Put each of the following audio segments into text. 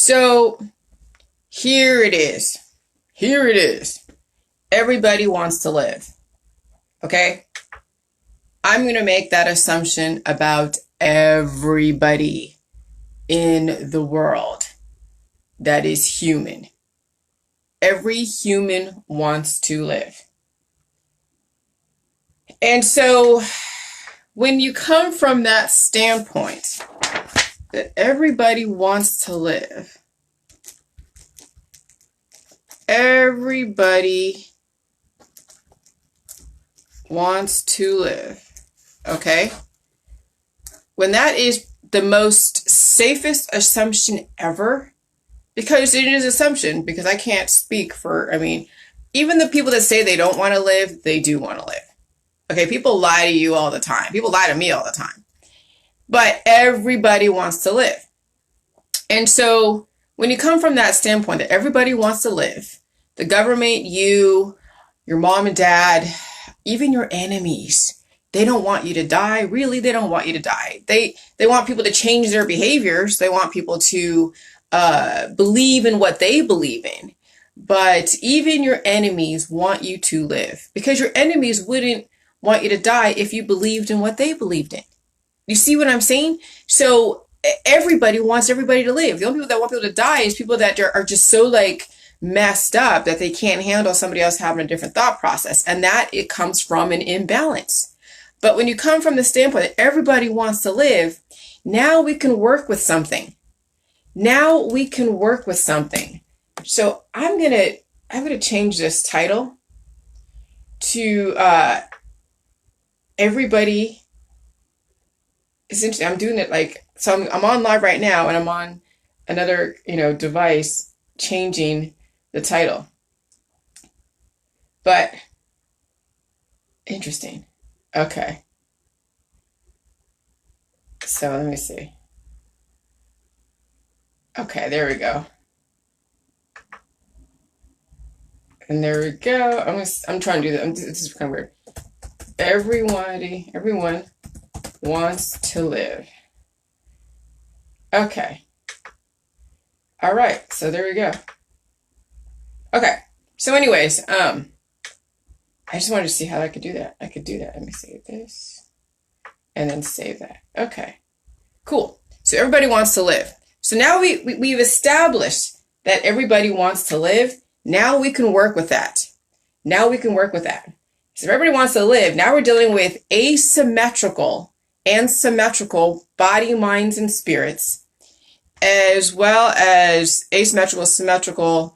So here it is. Here it is. Everybody wants to live. Okay? I'm going to make that assumption about everybody in the world that is human. Every human wants to live. And so when you come from that standpoint that everybody wants to live, everybody wants to live, okay? When that is the most safest assumption ever, because it is assumption, because I can't speak for, even the people that say they don't want to live, they do want to live. Okay, people lie to you all the time. People lie to me all the time. But everybody wants to live. And so when you come from that standpoint that everybody wants to live, the government, you, your mom and dad, even your enemies, they don't want you to die. Really, they don't want you to die. They want people to change their behaviors. They want people to believe in what they believe in. But even your enemies want you to live, because your enemies wouldn't want you to die if you believed in what they believed in. You see what I'm saying? So everybody wants everybody to live. The only people that want people to die is people that are just so messed up that they can't handle somebody else having a different thought process. And that it comes from an imbalance. But when you come from the standpoint that everybody wants to live, now we can work with something. Now we can work with something. So I'm gonna change this title to everybody. It's interesting. I'm doing it so I'm on live right now, and I'm on another device changing the title. But interesting. Okay. So let me see. Okay, there we go. And there we go. I'm trying to do that. This is kind of weird. Everyone wants to live. Okay. All right. So there we go. Okay. So anyways, I just wanted to see how I could do that. I could do that. Let me save this and then save that. Okay. Cool. So everybody wants to live. So now we've established that everybody wants to live. Now we can work with that. So if everybody wants to live, now we're dealing with asymmetrical and symmetrical body, minds, and spirits, as well as asymmetrical, symmetrical,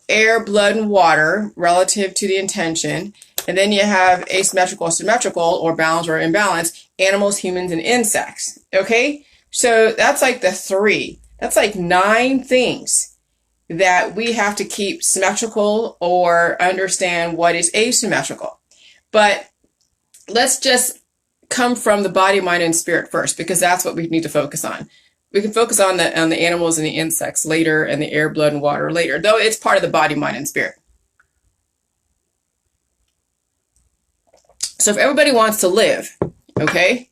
air, blood, and water relative to the intention. And then you have asymmetrical, symmetrical, or balance or imbalance, animals, humans, and insects. Okay? So that's the 3. That's 9 things that we have to keep symmetrical or understand what is asymmetrical. But let's just come from the body, mind, and spirit first, because that's what we need to focus on. We can focus on the animals and the insects later, and the air, blood, and water later, though it's part of the body, mind, and spirit. So if everybody wants to live, okay,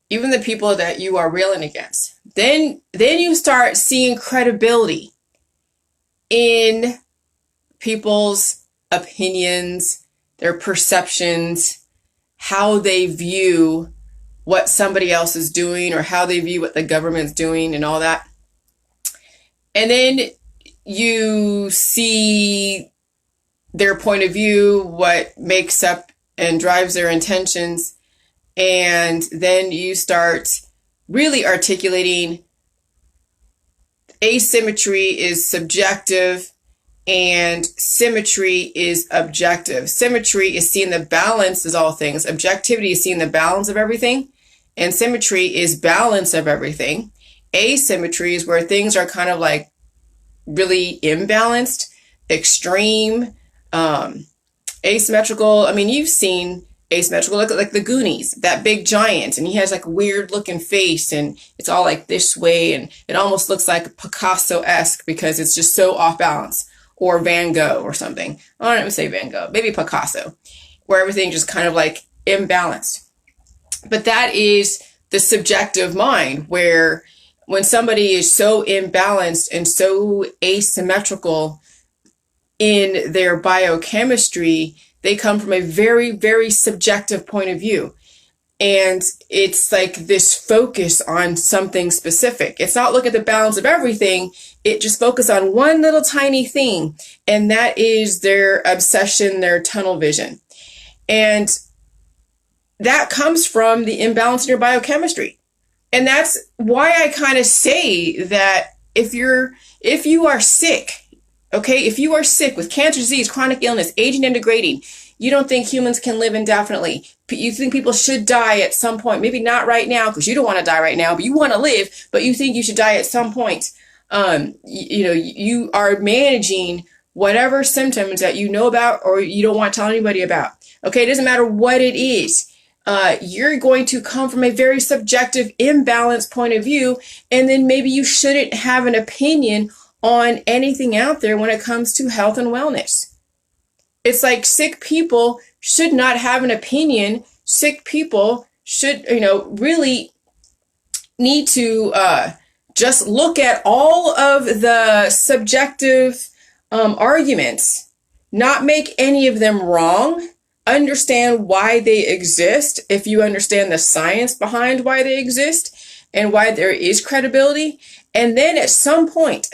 even the people that you are railing against, then you start seeing credibility in people's opinions, their perceptions, how they view what somebody else is doing, or how they view what the government's doing and all that. And then you see their point of view, what makes up and drives their intentions. And then you start really articulating asymmetry is subjective and symmetry is objective. Symmetry is seeing the balance of all things. Objectivity is seeing the balance of everything. And symmetry is balance of everything. Asymmetry is where things are kind of really imbalanced, extreme, asymmetrical. You've seen asymmetrical, like the Goonies, that big giant, and he has a weird looking face, and it's all this way, and it almost looks like Picasso-esque because it's just so off balance. Or Van Gogh or something. I don't even say Van Gogh, maybe Picasso, where everything just kind of imbalanced. But that is the subjective mind, where when somebody is so imbalanced and so asymmetrical in their biochemistry, they come from a very, very subjective point of view. And it's like this focus on something specific. It's not look at the balance of everything. It just focus on one little tiny thing. And that is their obsession, their tunnel vision. And that comes from the imbalance in your biochemistry. And that's why I kind of say that if you are sick, okay, if you are sick with cancer, disease, chronic illness, aging and degrading, you don't think humans can live indefinitely. You think people should die at some point. Maybe not right now because you don't want to die right now, but you want to live, but you think you should die at some point. You are managing whatever symptoms that you know about or you don't want to tell anybody about. Okay, it doesn't matter what it is. You're going to come from a very subjective, imbalanced point of view, and then maybe you shouldn't have an opinion on anything out there when it comes to health and wellness. It's like sick people should not have an opinion. Sick people should, really need to just look at all of the subjective arguments, not make any of them wrong, understand why they exist. If you understand the science behind why they exist and why there is credibility, and then at some point, see,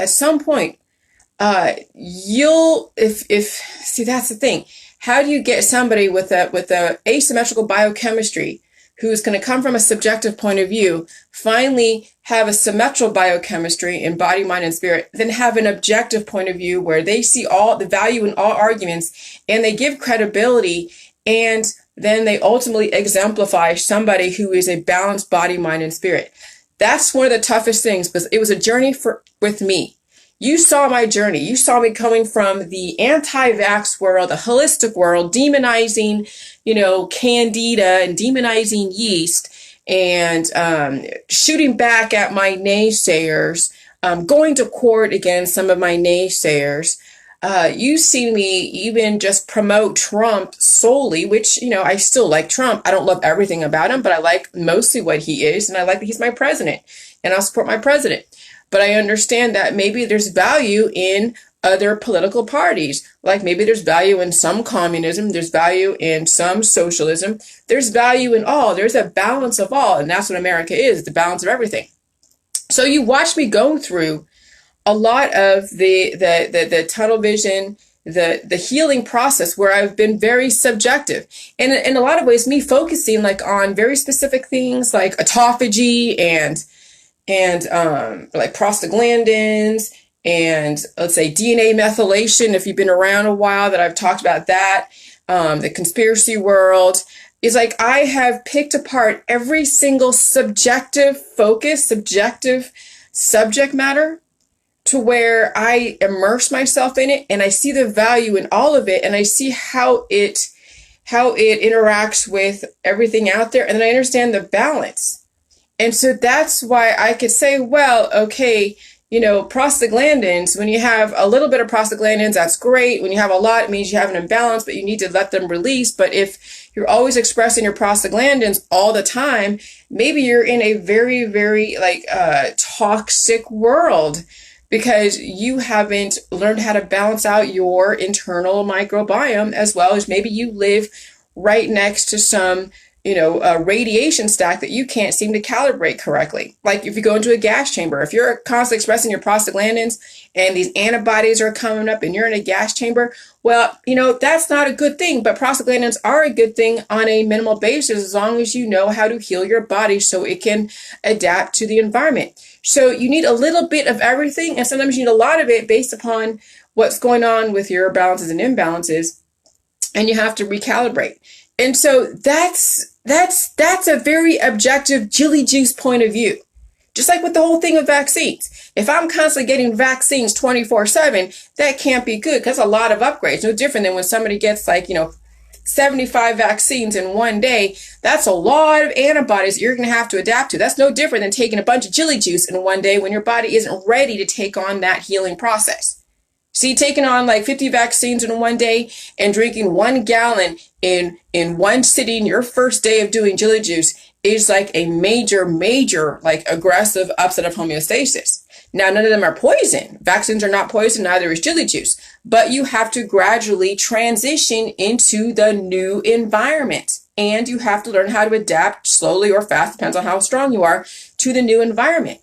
that's the thing. How do you get somebody with a asymmetrical biochemistry who's going to come from a subjective point of view, finally have a symmetrical biochemistry in body, mind, and spirit, then have an objective point of view where they see all the value in all arguments and they give credibility, and then they ultimately exemplify somebody who is a balanced body, mind, and spirit. That's one of the toughest things, because it was a journey with me. You saw my journey. You saw me coming from the anti-vax world, the holistic world, demonizing, candida and demonizing yeast, and shooting back at my naysayers, going to court against some of my naysayers. You see me even just promote Trump solely, which, I still like Trump. I don't love everything about him, but I like mostly what he is, and I like that he's my president, and I'll support my president. But I understand that maybe there's value in other political parties. Like maybe there's value in some communism, there's value in some socialism, there's value in all. There's a balance of all, and that's what America is, the balance of everything. So you watch me go through a lot of the tunnel vision, the healing process where I've been very subjective. And in a lot of ways, me focusing on very specific things like autophagy and like prostaglandins and, let's say, DNA methylation, if you've been around a while, that I've talked about that, the conspiracy world, is like I have picked apart every single subjective focus, subjective subject matter, to where I immerse myself in it and I see the value in all of it, and I see how it interacts with everything out there, and then I understand the balance. And so that's why I could say, well, okay, prostaglandins, when you have a little bit of prostaglandins, that's great. When you have a lot, it means you have an imbalance, but you need to let them release. But if you're always expressing your prostaglandins all the time, maybe you're in a very, very toxic world, because you haven't learned how to balance out your internal microbiome, as well as maybe you live right next to some a radiation stack that you can't seem to calibrate correctly. Like if you go into a gas chamber, if you're constantly expressing your prostaglandins and these antibodies are coming up and you're in a gas chamber, well, that's not a good thing. But prostaglandins are a good thing on a minimal basis, as long as you know how to heal your body so it can adapt to the environment. So you need a little bit of everything, and sometimes you need a lot of it based upon what's going on with your balances and imbalances, and you have to recalibrate. And so that's a very objective Jilly Juice point of view. Just like with the whole thing of vaccines. If I'm constantly getting vaccines 24/7, that can't be good, because a lot of upgrades. No different than when somebody gets 75 vaccines in one day. That's a lot of antibodies that you're going to have to adapt to. That's no different than taking a bunch of Jilly Juice in one day when your body isn't ready to take on that healing process. See, taking on 50 vaccines in one day and drinking 1 gallon in one sitting, your first day of doing Jilly Juice, is like a major, like aggressive upset of homeostasis. Now, none of them are poison. Vaccines are not poison, neither is chili juice. But you have to gradually transition into the new environment. And you have to learn how to adapt slowly or fast, depends on how strong you are, to the new environment.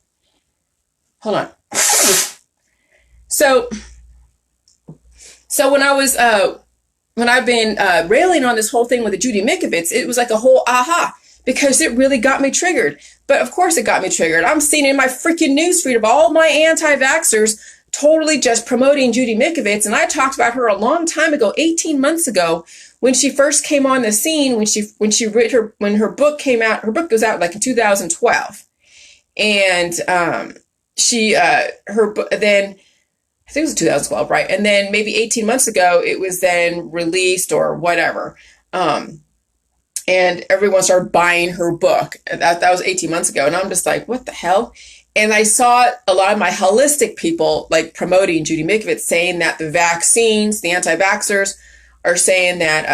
Hold on. So when I've been railing on this whole thing with the Judy Mikovits, it was like a whole aha, because it really got me triggered. But of course it got me triggered. I'm seeing in my freaking newsfeed of all my anti-vaxxers totally just promoting Judy Mikovits. And I talked about her a long time ago, 18 months ago, when she first came on the scene, when her book came out. Her book goes out like in 2012. And her book, then I think it was 2012, right? And then maybe 18 months ago, it was then released or whatever. And everyone started buying her book. That was 18 months ago. And I'm just like, what the hell? And I saw a lot of my holistic people like promoting Judy Mikovits, saying that the vaccines, the anti-vaxxers, are saying that,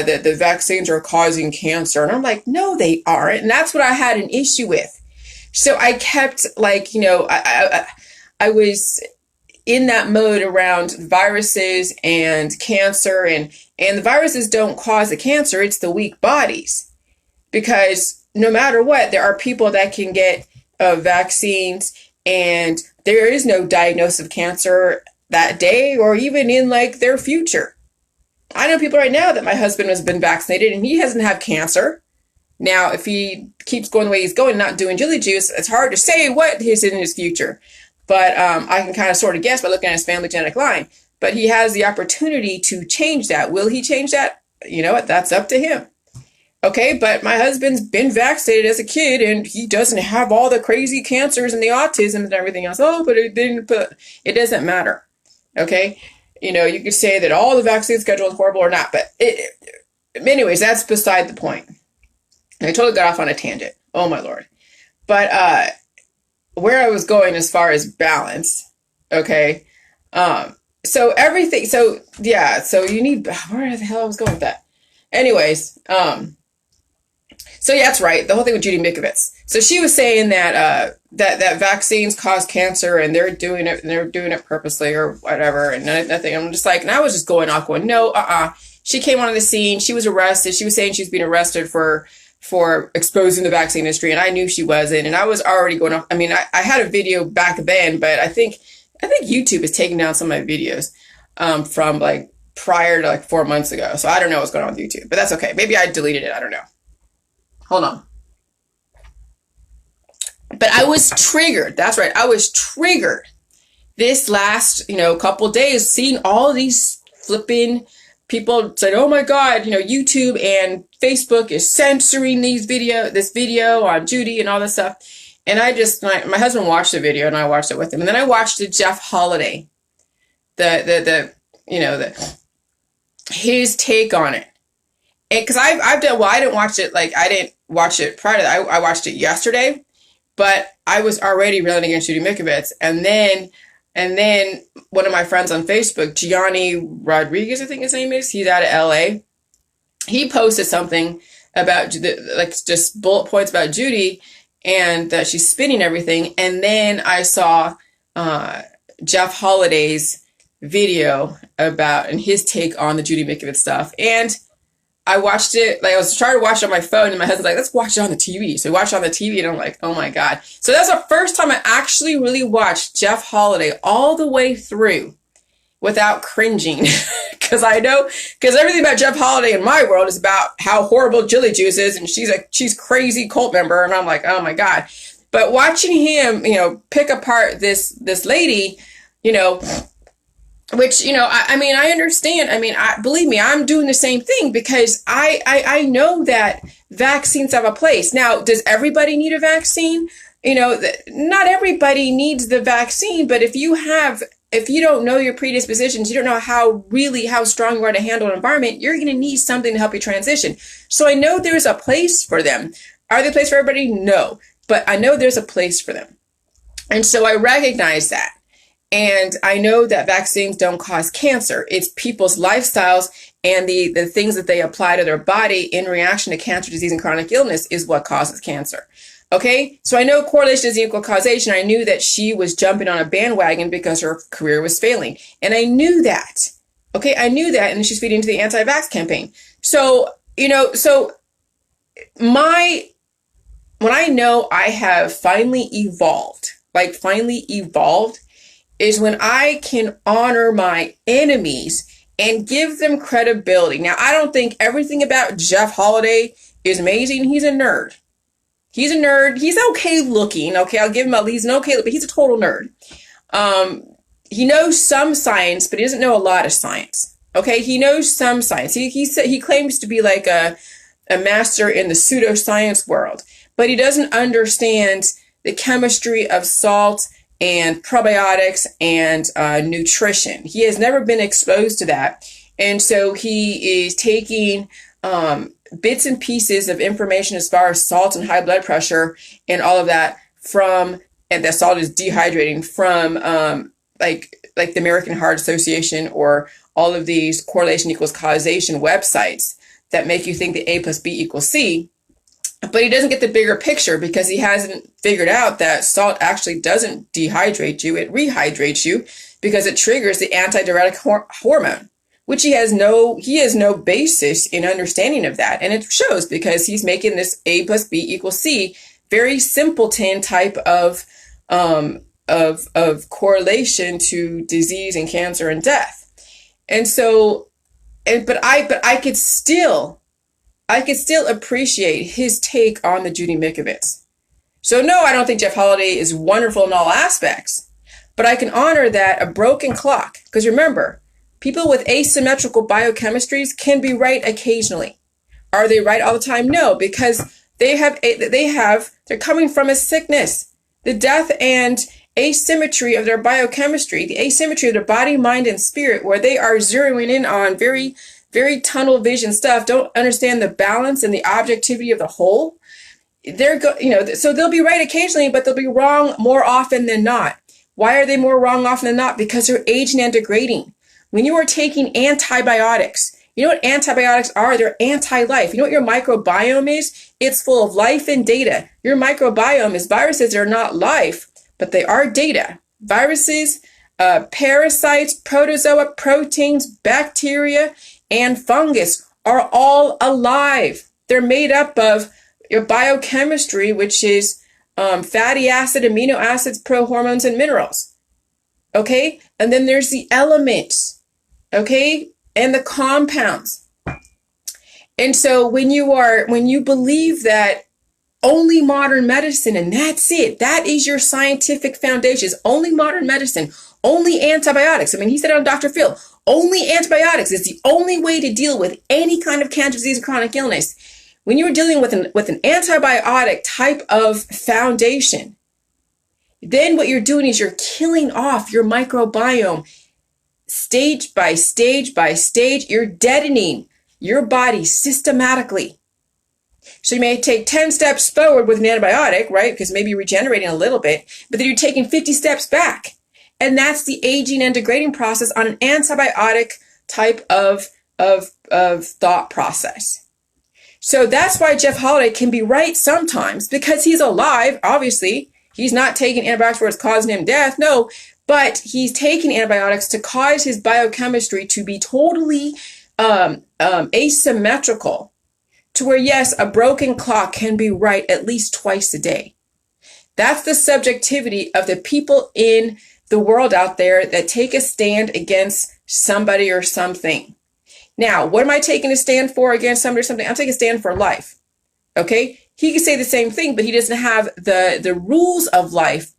that the vaccines are causing cancer. And I'm like, no, they aren't. And that's what I had an issue with. So I kept like, I was in that mode around viruses and cancer, and the viruses don't cause the cancer. It's the weak bodies, because no matter what, there are people that can get vaccines and there is no diagnosis of cancer that day or even in like their future. I know people right now that my husband has been vaccinated and he doesn't have cancer. Now, if he keeps going the way he's going, not doing chili juice, it's hard to say what is in his future. But I can kind of sort of guess by looking at his family genetic line. But he has the opportunity to change that. Will he change that? You know what? That's up to him. Okay, but my husband's been vaccinated as a kid and he doesn't have all the crazy cancers and the autism and everything else. Oh, but it doesn't matter. Okay, you could say that all the vaccine schedule is horrible or not. But anyways, that's beside the point. I totally got off on a tangent. Oh my Lord. But where I was going as far as balance, okay. So everything, so you need, where the hell I was going with that? Anyways, so yeah, that's right. The whole thing with Judy Mikovits. So she was saying that, that vaccines cause cancer and they're doing it purposely or whatever. And nothing. I'm just like, and I was just going off going, no, She came onto the scene. She was arrested. She was saying she's being arrested for exposing the vaccine industry, and I knew she wasn't, and I was already going off. I mean, I had a video back then, but I think YouTube is taking down some of my videos from like prior to like 4 months ago. So I don't know what's going on with YouTube, but that's okay. Maybe I deleted it. I don't know. Hold on. But I was triggered. That's right. I was triggered this last, couple days, seeing all these flipping people said, oh my God, YouTube and Facebook is censoring this video on Judy and all this stuff. And my husband watched the video and I watched it with him. And then I watched the Jeff Holiday, his take on it. And cause I didn't watch it. Like I didn't watch it prior to that. I watched it yesterday, but I was already railing against Judy Mikovits. And then one of my friends on Facebook, Gianni Rodriguez, I think his name is, he's out of LA. He posted something about just bullet points about Judy and that she's spinning everything. And then I saw Jeff Holiday's video and his take on the Judy Mikovits stuff. And I watched it, like I was trying to watch it on my phone and my husband's like, let's watch it on the TV. So we watched it on the TV and I'm like, oh my God. So that's the first time I actually really watched Jeff Holiday all the way through without cringing. Because everything about Jeff Holiday in my world is about how horrible Chili Juice is and she's crazy cult member. And I'm like, oh my God. But watching him, pick apart this lady, which, I understand. Believe me, I'm doing the same thing because I know that vaccines have a place. Now, does everybody need a vaccine? Not everybody needs the vaccine, but if you don't know your predispositions, you don't know how strong you are to handle an environment, you're going to need something to help you transition. So I know there's a place for them. Are they a place for everybody? No, but I know there's a place for them. And so I recognize that. And I know that vaccines don't cause cancer. It's people's lifestyles and the things that they apply to their body in reaction to cancer, disease, and chronic illness is what causes cancer. Okay, so I know correlation is equal causation. I knew that she was jumping on a bandwagon because her career was failing. And I knew that. Okay, I knew that. And she's feeding into the anti-vax campaign. So, when I know I have finally evolved, is when I can honor my enemies and give them credibility. Now, I don't think everything about Jeff Holiday is amazing. He's a nerd. He's okay looking. Okay, I'll give him at least an okay look, but he's a total nerd. He knows some science, but he doesn't know a lot of science. Okay, he knows some science. He claims to be like a master in the pseudoscience world, but he doesn't understand the chemistry of salt and probiotics and nutrition. He has never been exposed to that. And so he is taking bits and pieces of information as far as salt and high blood pressure and all of that and that salt is dehydrating from like the American Heart Association or all of these correlation equals causation websites that make you think that A plus B equals C. But he doesn't get the bigger picture because he hasn't figured out that salt actually doesn't dehydrate you. It rehydrates you because it triggers the antidiuretic hormone, which he has no basis in understanding of that. And it shows because he's making this A plus B equals C, very simpleton type of correlation to disease and cancer and death. And so, but I could still appreciate his take on the Judy Mikovits. So no, I don't think Jeff Holiday is wonderful in all aspects, but I can honor that a broken clock. Because remember, people with asymmetrical biochemistries can be right occasionally. Are they right all the time? No, because they're coming from a sickness, the death and asymmetry of their biochemistry, the asymmetry of their body, mind, and spirit, where they are zeroing in on very, very tunnel vision stuff, don't understand the balance and the objectivity of the whole. So they'll be right occasionally, but they'll be wrong more often than not. Why are they more wrong often than not? Because they're aging and degrading. When you are taking antibiotics, you know what antibiotics are? They're anti-life. You know what your microbiome is? It's full of life and data. Your microbiome is viruses that are not life, but they are data. Viruses, parasites, protozoa, proteins, bacteria, and fungus are all alive. They're made up of your biochemistry, which is fatty acid, amino acids, prohormones, and minerals. Okay? And then there's the elements. Okay? And the compounds. And so when you believe that only modern medicine, and that's it, that is your scientific foundations, only modern medicine, only antibiotics. I mean, he said on Dr. Phil, only antibiotics is the only way to deal with any kind of cancer, disease, and chronic illness. When you're dealing with an antibiotic type of foundation, then what you're doing is you're killing off your microbiome stage by stage by stage. You're deadening your body systematically. So you may take 10 steps forward with an antibiotic, right? Because maybe you're regenerating a little bit, but then you're taking 50 steps back. And that's the aging and degrading process on an antibiotic type of thought process. So that's why Jeff Holiday can be right sometimes, because he's alive. Obviously, he's not taking antibiotics where it's causing him death. No, but he's taking antibiotics to cause his biochemistry to be totally asymmetrical, to where, yes, a broken clock can be right at least twice a day. That's the subjectivity of the people in the world out there that take a stand against somebody or something. Now, what am I taking a stand for against somebody or something? I'm taking a stand for life. Okay? He can say the same thing, but he doesn't have the rules of life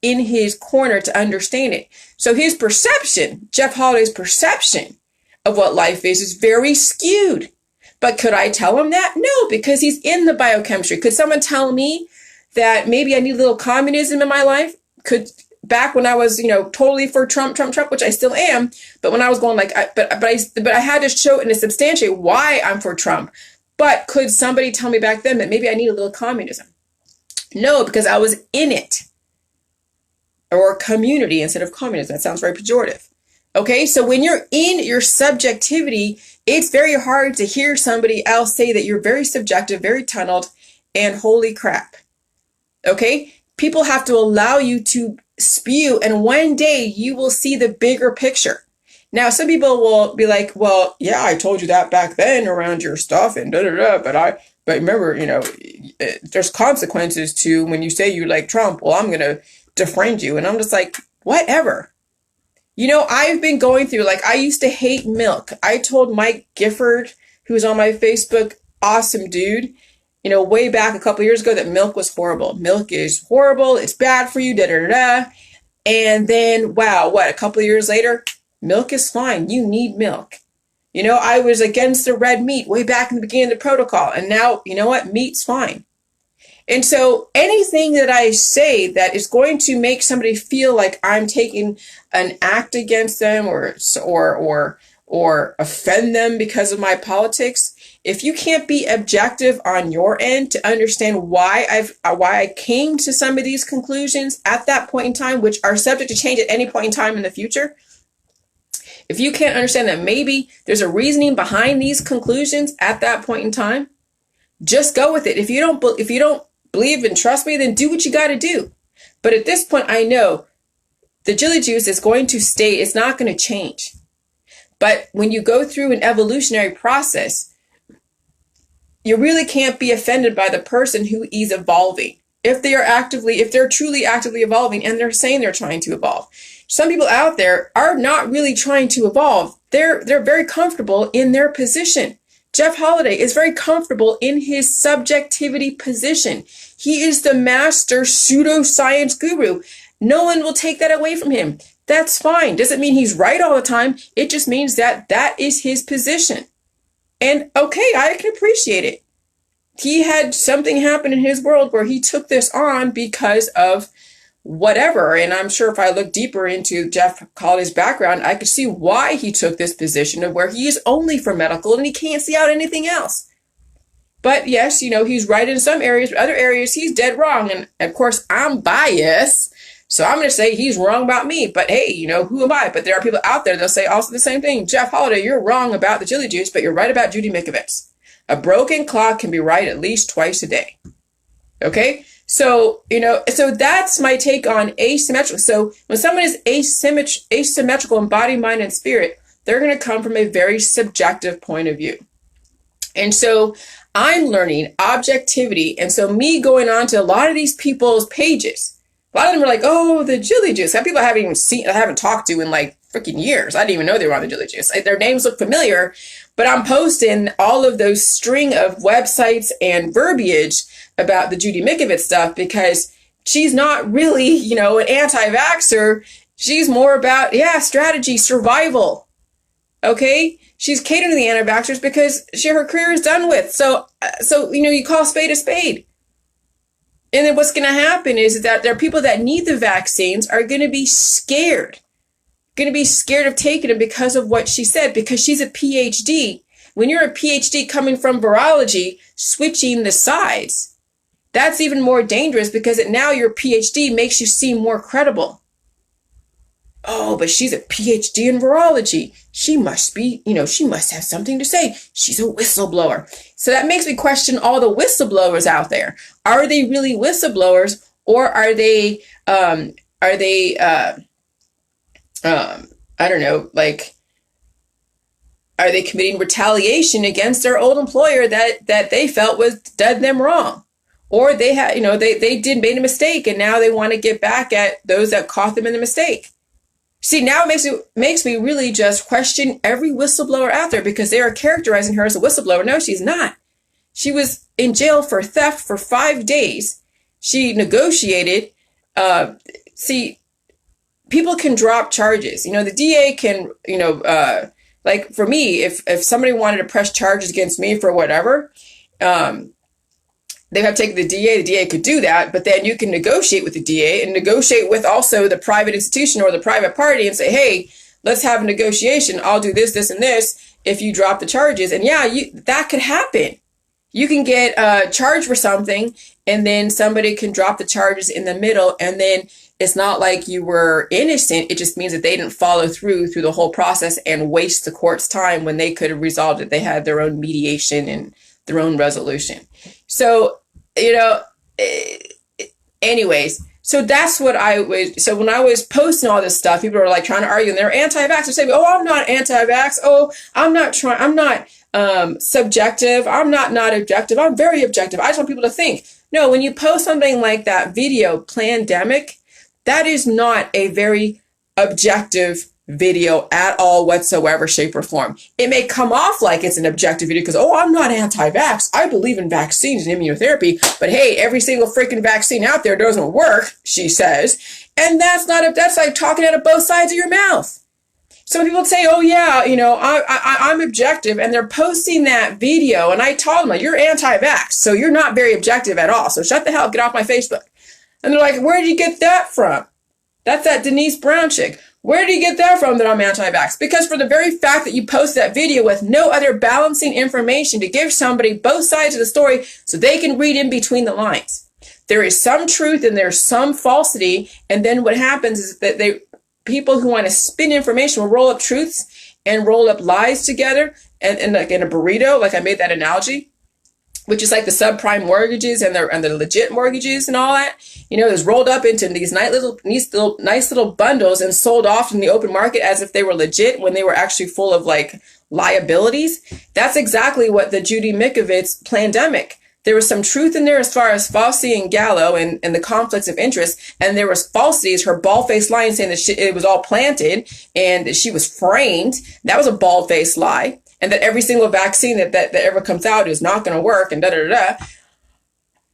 in his corner to understand it. So his perception, Jeff Holiday's perception of what life is very skewed. But could I tell him that? No, because he's in the biochemistry. Could someone tell me that maybe I need a little communism in my life? Back when I was, totally for Trump, which I still am, but when I was going like, but I had to show and to substantiate why I'm for Trump. But could somebody tell me back then that maybe I need a little communism? No, because I was in it. Or community instead of communism. That sounds very pejorative. Okay, so when you're in your subjectivity, it's very hard to hear somebody else say that you're very subjective, very tunneled, and holy crap. Okay, people have to allow you to spew, and one day you will see the bigger picture. Now, some people will be like, well, yeah, I told you that back then around your stuff and da da da, but remember, there's consequences to when you say you like Trump. Well, I'm going to defriend you. And I'm just like, whatever. I've been going through, like, I used to hate milk. I told Mike Gifford, who's on my Facebook, awesome dude, way back a couple years ago that milk was horrible. Milk is horrible. It's bad for you, da da da. And then, wow, a couple of years later, milk is fine. You need milk. I was against the red meat way back in the beginning of the protocol. And now, you know what? Meat's fine. And so anything that I say that is going to make somebody feel like I'm taking an act against them or offend them because of my politics, if you can't be objective on your end to understand why I came to some of these conclusions at that point in time, which are subject to change at any point in time in the future, if you can't understand that maybe there's a reasoning behind these conclusions at that point in time, just go with it. If you don't believe and trust me, then do what you got to do. But at this point, I know the jelly juice is going to stay. It's not going to change. But when you go through an evolutionary process, you really can't be offended by the person who is evolving. If they're truly actively evolving and they're saying they're trying to evolve. Some people out there are not really trying to evolve. They're very comfortable in their position. Jeff Holiday is very comfortable in his subjectivity position. He is the master pseudoscience guru. No one will take that away from him. That's fine. Doesn't mean he's right all the time. It just means that is his position. And okay, I can appreciate it. He had something happen in his world where he took this on because of whatever. And I'm sure if I look deeper into Jeff Holiday's background, I could see why he took this position of where he is only for medical and he can't see out anything else. But yes, he's right in some areas, but other areas he's dead wrong. And of course, I'm biased. So I'm going to say he's wrong about me. But hey, who am I? But there are people out there that'll say also the same thing. Jeff Holiday, you're wrong about the chili juice, but you're right about Judy Mikovits. A broken clock can be right at least twice a day. Okay? So, so that's my take on asymmetrical. So when someone is asymmetrical in body, mind, and spirit, they're going to come from a very subjective point of view. And so I'm learning objectivity. And so me going on to a lot of these people's pages, a lot of them are like, oh, the jelly juice. Some people I haven't talked to in like freaking years. I didn't even know they were on the jelly juice. Their names look familiar, but I'm posting all of those string of websites and verbiage about the Judy Mikovits stuff because she's not really, an anti-vaxxer. She's more about, strategy, survival. Okay? She's catering to the anti-vaxxers because her career is done with. So you call a spade a spade. And then what's going to happen is that there are people that need the vaccines are going to be scared. Going to be scared of taking them because of what she said, because she's a PhD. When you're a PhD coming from virology, switching the sides, that's even more dangerous because now your PhD makes you seem more credible. Oh, but she's a PhD in virology. She must be, she must have something to say. She's a whistleblower. So that makes me question all the whistleblowers out there. Are they really whistleblowers, or are they I don't know, like, are they committing retaliation against their old employer that they felt was done them wrong? Or they had, they made a mistake and now they want to get back at those that caught them in the mistake. See, now it makes me really just question every whistleblower out there because they are characterizing her as a whistleblower. No, she's not. She was in jail for theft for 5 days. She negotiated. People can drop charges. The DA can, like for me, if somebody wanted to press charges against me for whatever, they have to take the DA could do that, but then you can negotiate with the DA and negotiate with also the private institution or the private party and say, hey, let's have a negotiation. I'll do this, this, and this if you drop the charges. And that could happen. You can get charged for something and then somebody can drop the charges in the middle and then it's not like you were innocent. It just means that they didn't follow through the whole process and waste the court's time when they could have resolved it. They had their own mediation and their own resolution. So, anyways, so that's what so when I was posting all this stuff, people were like trying to argue and they're anti-vax. They're saying, oh, I'm not anti-vax. Oh, I'm not subjective. I'm not objective. I'm very objective. I just want people to think. No, when you post something like that video, Plandemic, that is not a very objective video at all whatsoever, shape or form. It may come off like it's an objective video because, oh, I'm not anti-vax. I believe in vaccines and immunotherapy, but hey, every single freaking vaccine out there doesn't work, she says. And that's like talking out of both sides of your mouth. Some people say, oh yeah, I'm objective, and they're posting that video, and I told them, you're anti-vax, so you're not very objective at all. So shut the hell up, get off my Facebook. And they're like, where did you get that from? That's that Denise Brown chick. Where do you get that from that I'm anti-vax? Because for the very fact that you post that video with no other balancing information to give somebody both sides of the story so they can read in between the lines. There is some truth and there's some falsity. And then what happens is that people who want to spin information will roll up truths and roll up lies together and like in a burrito, like I made that analogy, which is like the subprime mortgages and the legit mortgages and all that, is rolled up into these nice little bundles and sold off in the open market as if they were legit when they were actually full of like liabilities. That's exactly what the Judy Mikovits Plandemic. There was some truth in there as far as Fauci and Gallo and the conflicts of interest. And there was falsities, her bald-faced lie saying that it was all planted and that she was framed. That was a bald-faced lie. And that every single vaccine that ever comes out is not going to work and da-da-da-da.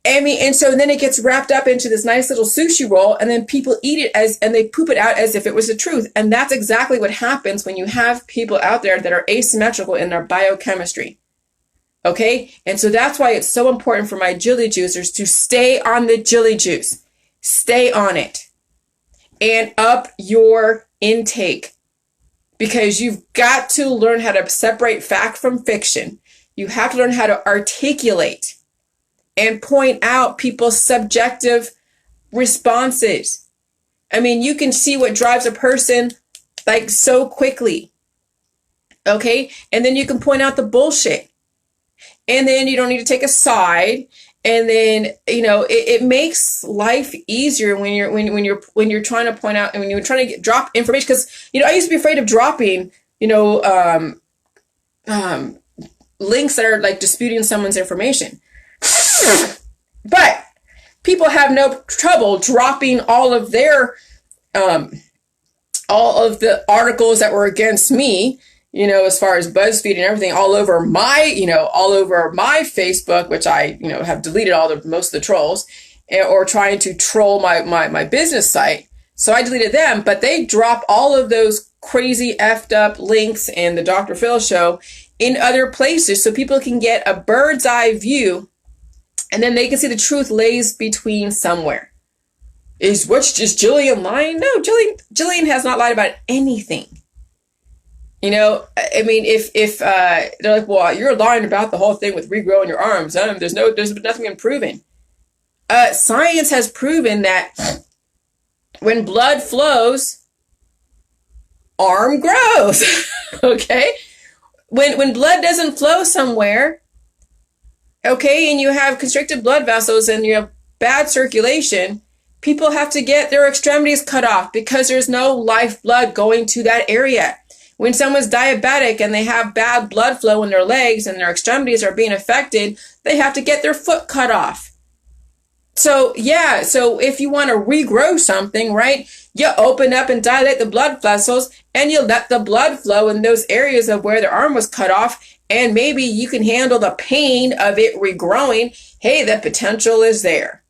And so then it gets wrapped up into this nice little sushi roll, and then people eat it and they poop it out as if it was the truth. And that's exactly what happens when you have people out there that are asymmetrical in their biochemistry. Okay? And so that's why it's so important for my Jilly Juicers to stay on the Jilly Juice. Stay on it. And up your intake. Because you've got to learn how to separate fact from fiction. You have to learn how to articulate and point out people's subjective responses. I mean, you can see what drives a person like so quickly. Okay? And then you can point out the bullshit. And then you don't need to take a side. And then, it makes life easier when you're trying to point out and when you're trying to drop information. Because, I used to be afraid of dropping, links that are like disputing someone's information. But people have no trouble dropping all of their, all of the articles that were against me, as far as BuzzFeed and everything all over my Facebook, which I, have deleted most of the trolls, or trying to troll my business site. So I deleted them, but they drop all of those crazy effed up links in the Dr. Phil show in other places so people can get a bird's eye view and then they can see the truth lays between somewhere. Is Jillian lying? No, Jillian has not lied about anything. I mean, if they're like, well, you're lying about the whole thing with regrowing your arms. There's nothing been proven. Science has proven that when blood flows, arm grows. Okay? When blood doesn't flow somewhere, okay, and you have constricted blood vessels and you have bad circulation, people have to get their extremities cut off because there's no lifeblood going to that area. When someone's diabetic and they have bad blood flow in their legs and their extremities are being affected, they have to get their foot cut off. So if you want to regrow something, right, you open up and dilate the blood vessels and you let the blood flow in those areas of where their arm was cut off, and maybe you can handle the pain of it regrowing. Hey, the potential is there.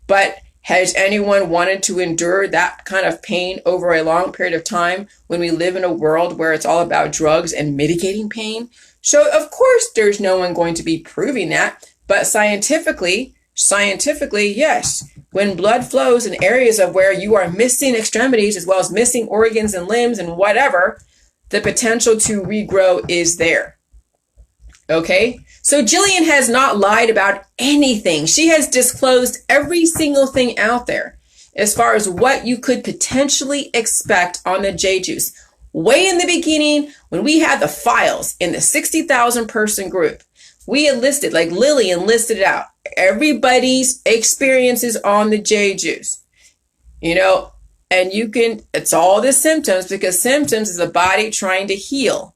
But has anyone wanted to endure that kind of pain over a long period of time when we live in a world where it's all about drugs and mitigating pain? So of course there's no one going to be proving that, but scientifically, yes. When blood flows in areas of where you are missing extremities as well as missing organs and limbs and whatever, the potential to regrow is there. Okay? So Jillian has not lied about anything. She has disclosed every single thing out there. as far as what you could potentially expect on the J juice. Way in the beginning, when we had the files in the 60,000 person group, we enlisted, like Lillian listed it out, everybody's experiences on the J juice, and it's all the symptoms, because symptoms is the body trying to heal.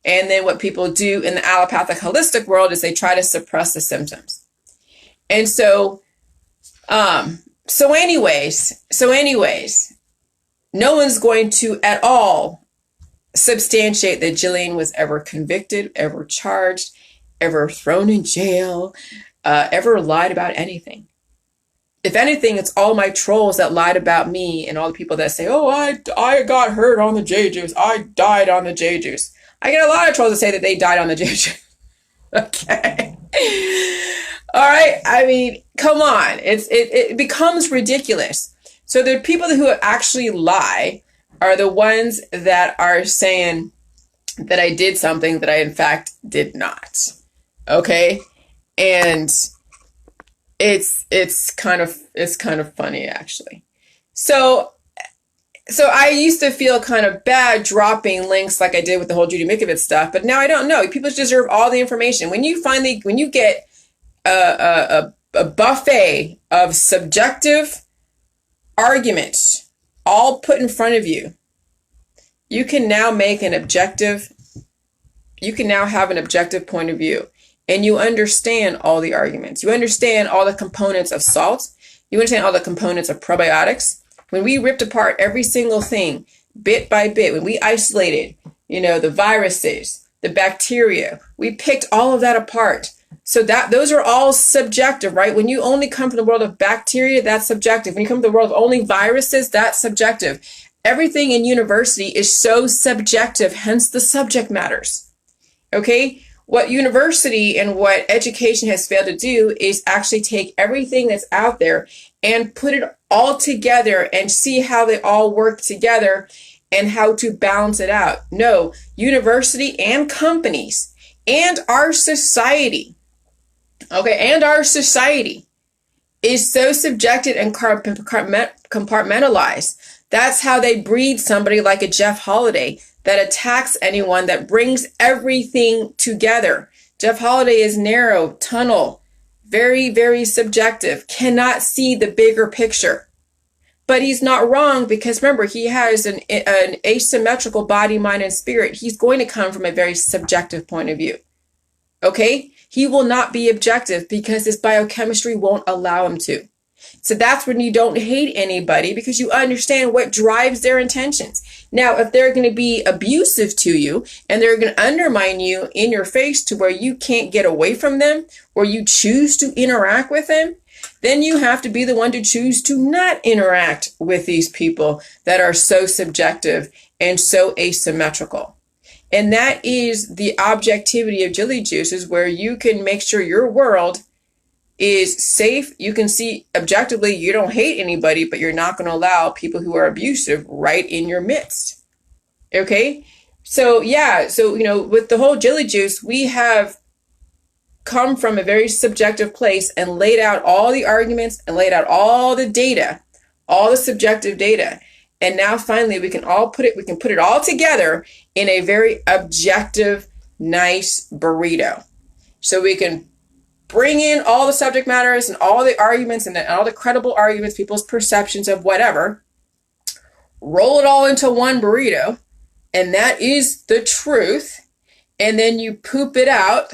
And then what people do in the allopathic holistic world is they try to suppress the symptoms. And so anyways, no one's going to at all substantiate that Jillian was ever convicted, ever charged, ever thrown in jail, ever lied about anything. If anything, it's all my trolls that lied about me and all the people that say, oh, I got hurt on the J juice. I died on the J juice. I get a lot of trolls that say that they died on the J juice. Okay. All right. I mean, come on. It becomes ridiculous. So the people who actually lie are the ones that are saying that I did something that I in fact did not. Okay. And it's kind of funny, actually. So I used to feel kind of bad dropping links like I did with the whole Judy Mikovits stuff, but now I don't know. People deserve all the information. When you get a buffet of subjective arguments all put in front of you, you can now have an objective point of view, and you understand all the arguments. You understand all the components of salt. You understand all the components of probiotics. When we ripped apart every single thing bit by bit, when we isolated, the viruses, the bacteria, we picked all of that apart. So those are all subjective, right? When you only come from the world of bacteria, that's subjective. When you come from the world of only viruses, that's subjective. Everything in university is so subjective, hence the subject matters. Okay? What university and what education has failed to do is actually take everything that's out there and put it all together and see how they all work together and how to balance it out. No, university and companies and our society, is so subjected and compartmentalized. That's how they breed somebody like a Jeff Holiday that attacks anyone that brings everything together. Jeff Holiday is narrow, tunnel, very, very subjective, cannot see the bigger picture. But he's not wrong, because remember, he has an asymmetrical body, mind, and spirit. He's going to come from a very subjective point of view. Okay? He will not be objective because his biochemistry won't allow him to. So that's when you don't hate anybody, because you understand what drives their intentions. Now, if they're going to be abusive to you and they're going to undermine you in your face to where you can't get away from them, or you choose to interact with them, then you have to be the one to choose to not interact with these people that are so subjective and so asymmetrical. And that is the objectivity of Jilly Juice, is where you can make sure your world is safe. You can see objectively, you don't hate anybody, but you're not going to allow people who are abusive right in your midst. Okay? So with the whole Jilly Juice, we have come from a very subjective place and laid out all the arguments and laid out all the data, all the subjective data. And now finally we can put it all together in a very objective, nice burrito. So we can bring in all the subject matters and all the arguments and all the credible arguments, people's perceptions of whatever, roll it all into one burrito, and that is the truth. And then you poop it out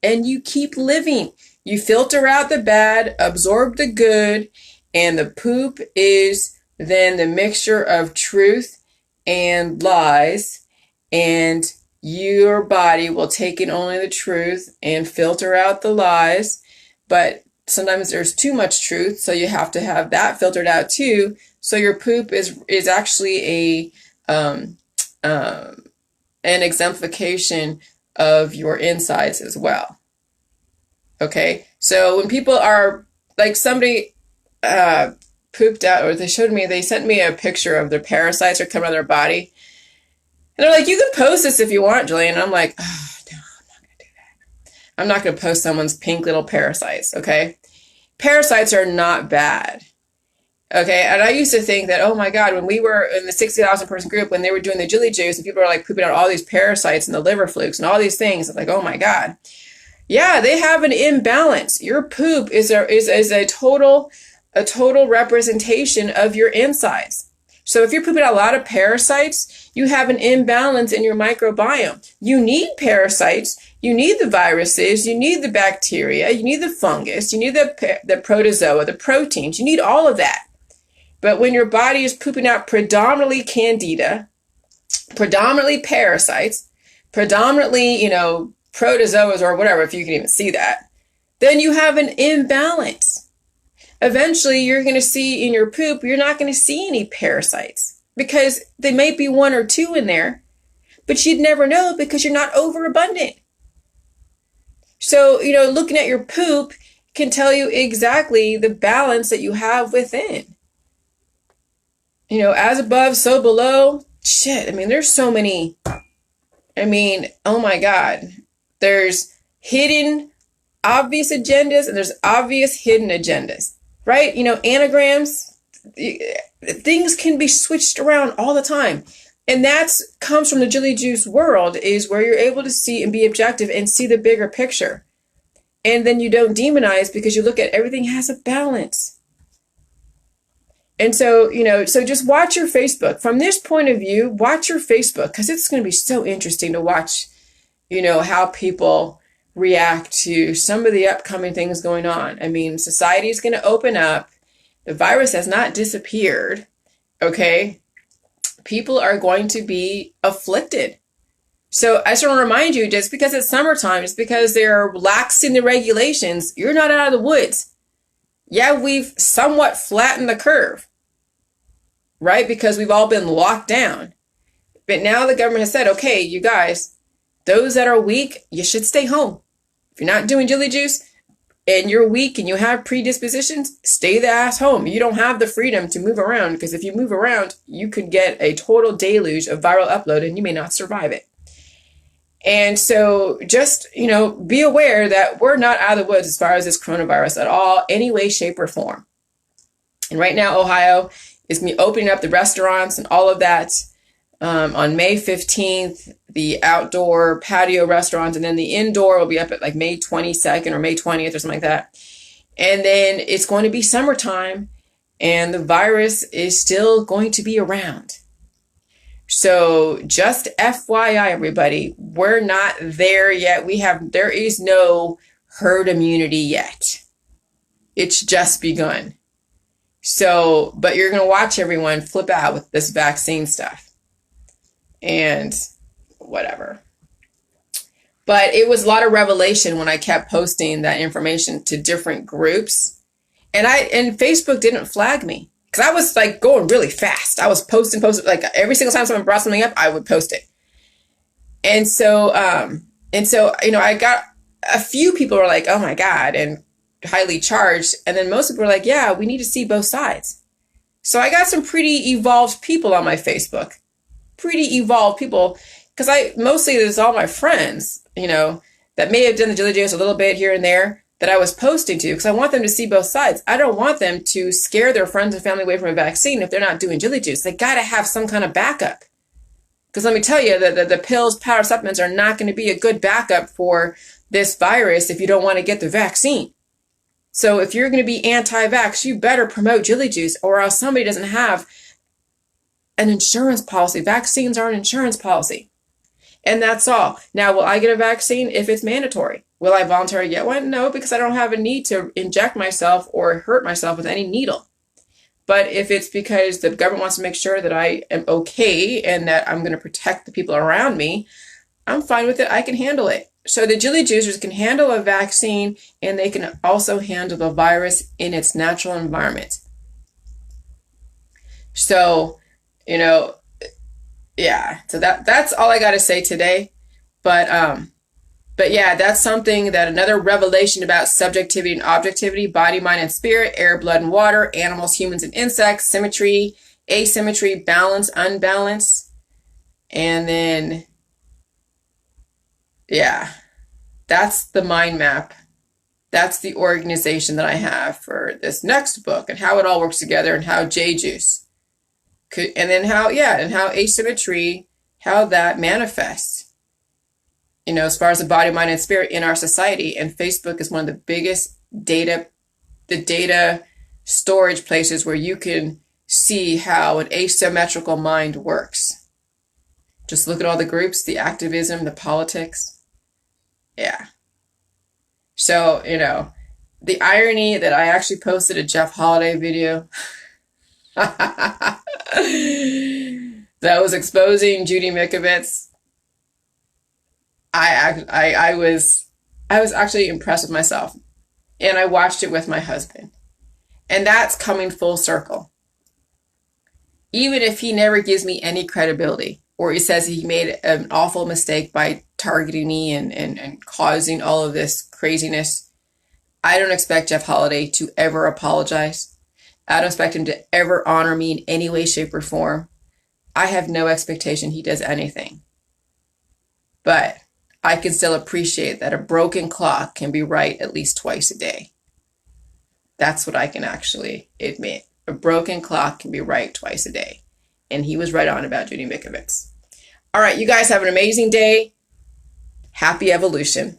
and you keep living. You filter out the bad, absorb the good, and the poop is then the mixture of truth and lies, and your body will take in only the truth and filter out the lies. But sometimes there's too much truth, so you have to have that filtered out too. So your poop is actually an exemplification of your insides as well. Okay, so when people are like, somebody pooped out, or they sent me a picture of their parasites are coming out of their body. And they're like, you can post this if you want, Jillian. And I'm like, oh, no, I'm not going to do that. I'm not going to post someone's pink little parasites, okay? Parasites are not bad. Okay, and I used to think that, oh my God, when we were in the 60,000 person group, when they were doing the Jilly Juice, and people are like pooping out all these parasites and the liver flukes and all these things, it's like, oh my God. Yeah, they have an imbalance. Your poop is a total representation of your insides. So if you're pooping out a lot of parasites, you have an imbalance in your microbiome. You need parasites, you need the viruses, you need the bacteria, you need the fungus, you need the protozoa, the proteins, you need all of that. But when your body is pooping out predominantly candida, predominantly parasites, predominantly, protozoas or whatever, if you can even see that, then you have an imbalance. Eventually, you're going to see in your poop, you're not going to see any parasites because there may be one or two in there, but you'd never know because you're not overabundant. So, looking at your poop can tell you exactly the balance that you have within. As above, so below. Shit, there's so many. Oh my God. There's hidden, obvious agendas, and there's obvious hidden agendas, right? Anagrams, things can be switched around all the time. And that comes from the Jilly Juice world, is where you're able to see and be objective and see the bigger picture. And then you don't demonize because you look at everything has a balance. And so, so just watch your Facebook. From this point of view, watch your Facebook, because it's going to be so interesting to watch, how people react to some of the upcoming things going on. Society is going to open up. The virus has not disappeared. Okay. People are going to be afflicted. So I just want to remind you, just because it's summertime, just because they're relaxing the regulations, you're not out of the woods. Yeah, we've somewhat flattened the curve, right? Because we've all been locked down. But now the government has said, okay, you guys, those that are weak, you should stay home. If you're not doing Jilly Juice and you're weak and you have predispositions, stay the ass home. You don't have the freedom to move around, because if you move around, you could get a total deluge of viral upload and you may not survive it. And so just, be aware that we're not out of the woods as far as this coronavirus at all, any way, shape, or form. And right now, Ohio is going to be opening up the restaurants and all of that on May 15th, the outdoor patio restaurants, and then the indoor will be up at like May 22nd or May 20th or something like that. And then it's going to be summertime and the virus is still going to be around. So just FYI, everybody, we're not there yet. There is no herd immunity yet. It's just begun. So, but you're going to watch everyone flip out with this vaccine stuff and whatever. But it was a lot of revelation when I kept posting that information to different groups, and Facebook didn't flag me. Because I was like going really fast. I was posting, like every single time someone brought something up, I would post it. And so, I got a few people were like, oh my God, and highly charged. And then most people were like, yeah, we need to see both sides. So I got some pretty evolved people on my Facebook, because mostly there's all my friends, that may have done the Jilly Juice a little bit here and there, that I was posting to, because I want them to see both sides. I don't want them to scare their friends and family away from a vaccine if they're not doing Jilly Juice. They got to have some kind of backup. Because let me tell you, the pills, powder, supplements are not going to be a good backup for this virus if you don't want to get the vaccine. So if you're going to be anti-vax, you better promote Jilly Juice, or else somebody doesn't have an insurance policy. Vaccines are an insurance policy. And that's all. Now, will I get a vaccine if it's mandatory? Will I voluntarily get one? No, because I don't have a need to inject myself or hurt myself with any needle. But if it's because the government wants to make sure that I am okay and that I'm going to protect the people around me, I'm fine with it. I can handle it. So the Jilly Juicers can handle a vaccine, and they can also handle the virus in its natural environment. So, yeah, so that's all I got to say today. But yeah, that's something that another revelation about subjectivity and objectivity, body, mind, and spirit, air, blood, and water, animals, humans, and insects, symmetry, asymmetry, balance, unbalance. And then, yeah, that's the mind map That's the organization that I have for this next book, and how it all works together, and how J-juice could, and then how, yeah, and how asymmetry, how that manifests, you know, as far as the body, mind, and spirit in our society. And Facebook is one of the biggest the data storage places where you can see how an asymmetrical mind works. Just look at all the groups, the activism, the politics. Yeah. So, you know, the irony that I actually posted a Jeff Holiday video that was exposing Judy Mikovits. I was actually impressed with myself, and I watched it with my husband. And that's coming full circle. Even if he never gives me any credibility, or he says he made an awful mistake by targeting me and causing all of this craziness, I don't expect Jeff Holiday to ever apologize. I don't expect him to ever honor me in any way, shape, or form. I have no expectation he does anything. But I can still appreciate that a broken clock can be right at least twice a day. That's what I can actually admit. A broken clock can be right twice a day. And he was right on about Judy Mikovits. All right, you guys have an amazing day. Happy evolution.